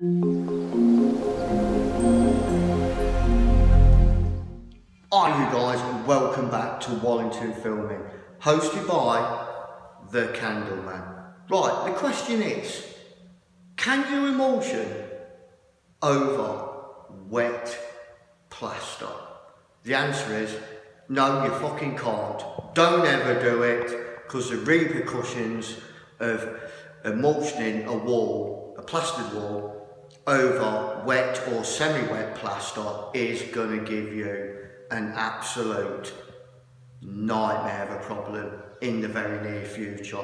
Hi you guys, and welcome back to Wallingtonfilming, hosted by the Candleman. Right, the question is, can you emulsion over wet plaster? The answer is, no you fucking can't. Don't ever do it, because the repercussions of emulsioning a wall, a plastered wall, over wet or semi-wet plaster is going to give you an absolute nightmare of a problem in the very near future.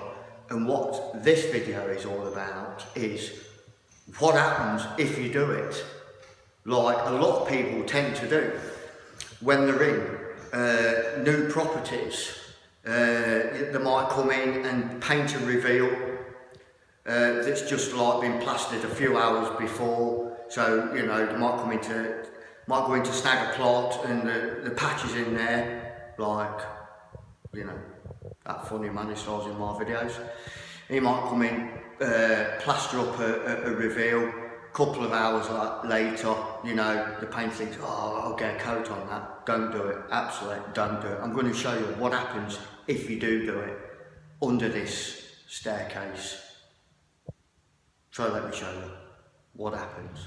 And what this video is all about is what happens if you do it, like a lot of people tend to do when they're in new properties. They might come in and paint a reveal that's just like been plastered a few hours before, so you know they might go into snag a plot and the patches in there, like, you know, that funny man who stars in my videos. He might come in, plaster up a reveal, couple of hours later, you know, the paint thinks, oh, I'll get a coat on that. Don't do it, absolutely don't do it. I'm going to show you what happens if you do it under this staircase. So let me show you what happens.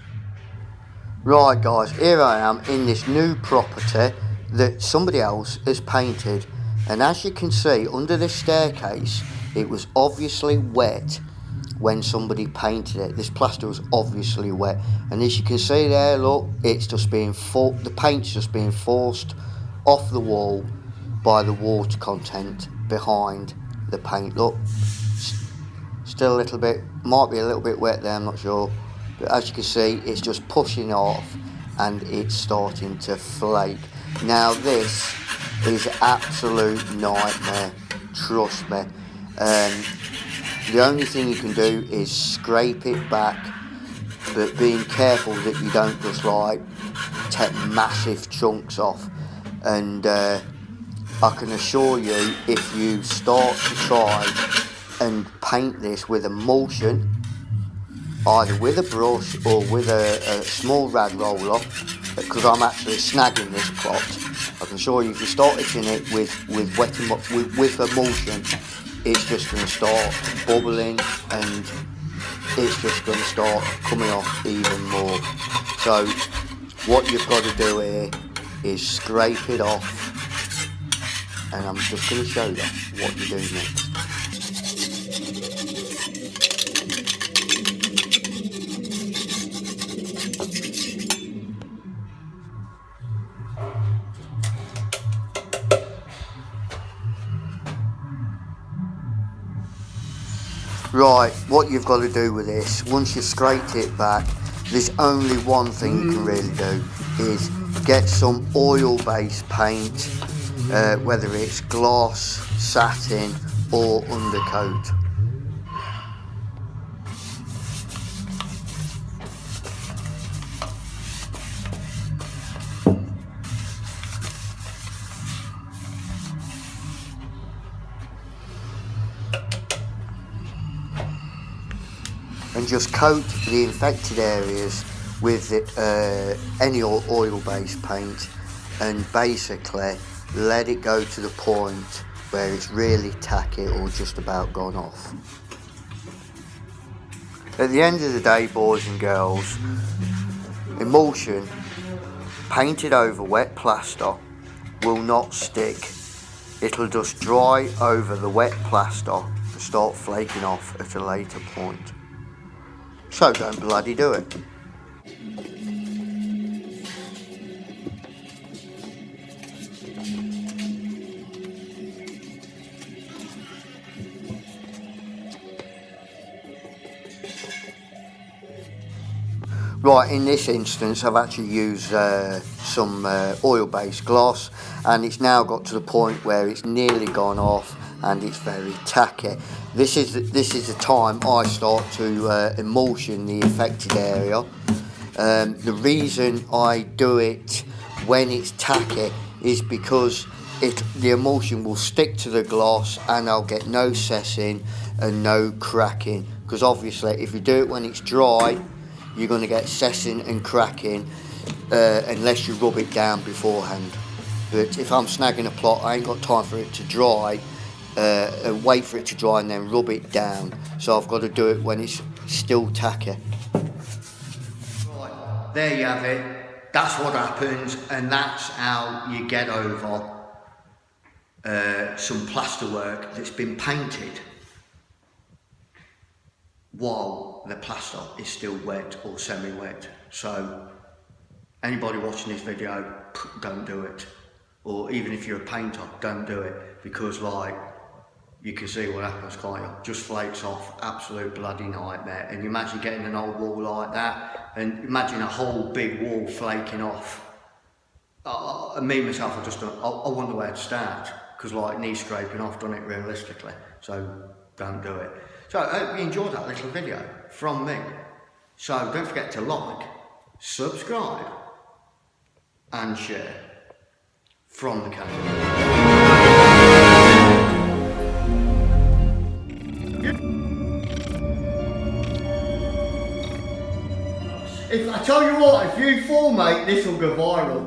Right guys, here I am in this new property that somebody else has painted, and as you can see under this staircase it was obviously wet when somebody painted it. This plaster was obviously wet, and as you can see there, look, it's just being the paint's just being forced off the wall by the water content behind the paint. Look, still a little bit, might be a little bit wet there, I'm not sure. But as you can see, it's just pushing off and it's starting to flake. Now this is absolute nightmare, trust me. The only thing you can do is scrape it back, but being careful that you don't just like take massive chunks off. And I can assure you, if you start to try and paint this with emulsion, either with a brush or with a small rag roller, because I'm actually snagging this plot, I can assure you if you start itching it with emulsion, it's just going to start bubbling and it's just going to start coming off even more. So what you've got to do here is scrape it off, and I'm just going to show you what you do next. Right, what you've got to do with this, once you've scraped it back, there's only one thing you can really do, is get some oil-based paint, whether it's gloss, satin or undercoat. And just coat the infected areas with any oil-based paint, and basically let it go to the point where it's really tacky or just about gone off. At the end of the day, boys and girls, emulsion painted over wet plaster will not stick. It'll just dry over the wet plaster and start flaking off at a later point. So don't bloody do it. Right, in this instance I've actually used some oil-based gloss, and it's now got to the point where it's nearly gone off and it's very tacky. This is the time I start to emulsion the affected area. The reason I do it when it's tacky is because the emulsion will stick to the gloss and I'll get no sessing and no cracking, because obviously if you do it when it's dry, you're going to get sessing and cracking unless you rub it down beforehand. But if I'm snagging a plot, I ain't got time for it to dry, wait for it to dry and then rub it down. So I've got to do it when it's still tacky. Right, there you have it. That's what happens, and that's how you get over some plasterwork that's been painted while the plaster is still wet or semi-wet. So anybody watching this video, don't do it. Or even if you're a painter, don't do it, because like you can see what happens, can't you? Just flakes off, absolute bloody nightmare. And you imagine getting an old wall like that, and imagine a whole big wall flaking off. Me myself, I wonder where to start, because like knee scraping off, done it realistically. So don't do it. So I hope you enjoyed that little video from me. So don't forget to like, subscribe and share from the canal. If I tell you what, if you four mate, this will go viral.